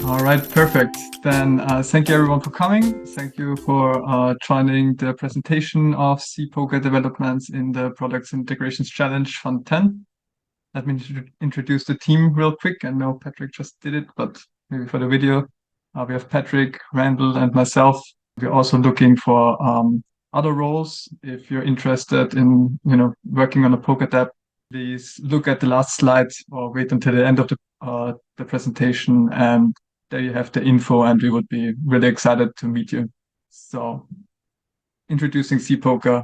All right, perfect. Then thank you everyone for coming. Thank you for joining the presentation of cPoker developments in the Products Integrations Challenge Fund 10. Let me introduce the team real quick. I know Patrick just did it, but maybe for the video, we have Patrick, Randall, and myself. We're also looking for other roles. If you're interested in working on a poker tab, please look at the last slide or wait until the end of the presentation, and there you have the info, and we would be really excited to meet you. So, introducing cPoker,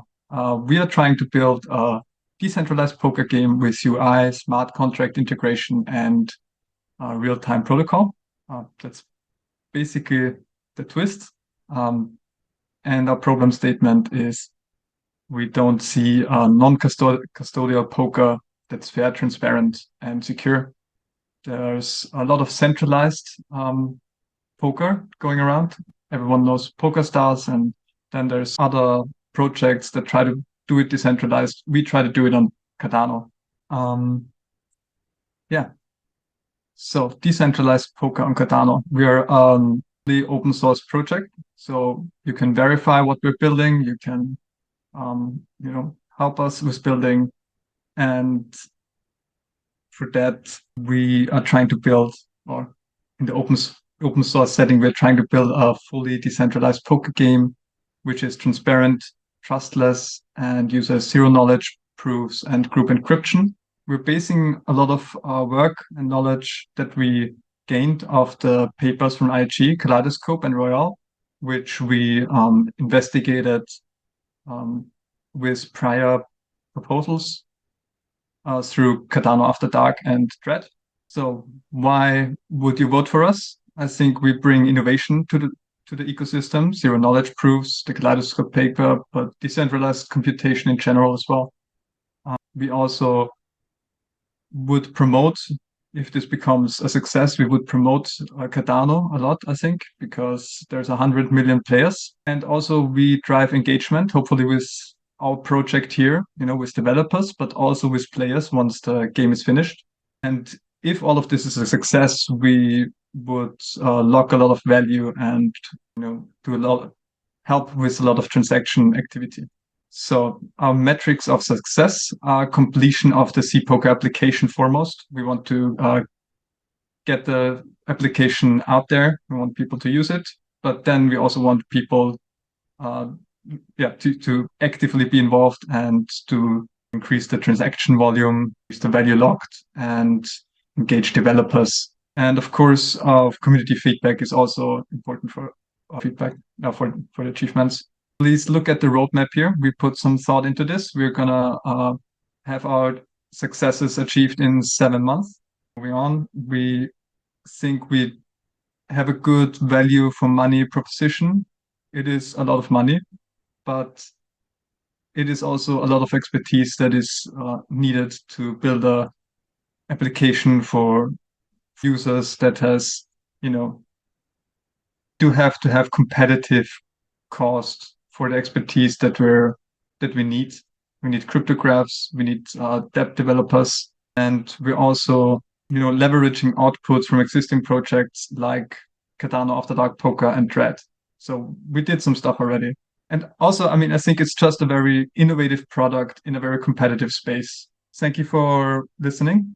we are trying to build a decentralized poker game with UI, smart contract integration, and real-time protocol. That's basically the twist. And our problem statement is we don't see a non-custodial poker that's fair, transparent, and secure. There's a lot of centralized poker going around. Everyone knows PokerStars, and then there's other projects that try to do it decentralized. We try to do it on Cardano. Yeah. So decentralized poker on Cardano. We are the open source project, so you can verify what we're building. You can, help us with building, and for that we are trying to build, or in the open source setting, we're trying to build a fully decentralized poker game, which is transparent, trustless, and uses zero knowledge proofs and group encryption. We're basing a lot of work and knowledge that we gained of the papers from IIG, Kaleidoscope, and Royale, which we investigated with prior proposals through Cardano After Dark and Dread. So why would you vote for us? I think we bring innovation to the ecosystem, zero knowledge proofs, the Kaleidoscope paper, but decentralized computation in general as well. We also would promote, if this becomes a success, we would promote Cardano a lot, I think, because there's 100 million players. And also we drive engagement, hopefully with our project here, with developers, but also with players once the game is finished. And if all of this is a success, we would lock a lot of value and help with a lot of transaction activity. So our metrics of success are completion of the cPoker application foremost. We want to get the application out there. We want people to use it, but then we also want people to actively be involved and to increase the transaction volume, increase the value locked, and engage developers. And of course, community feedback is also important for feedback for the achievements. Please look at the roadmap here. We put some thought into this. We're gonna have our successes achieved in 7 months. Moving on, we think we have a good value for money proposition. It is a lot of money, but it is also a lot of expertise that is needed to build a application for users that has, do have to have competitive cost for the expertise that we need. We need cryptographs, we need debt developers, and we're also, leveraging outputs from existing projects like Cardano After Dark Poker and Dread. So we did some stuff already. And also, I think it's just a very innovative product in a very competitive space. Thank you for listening.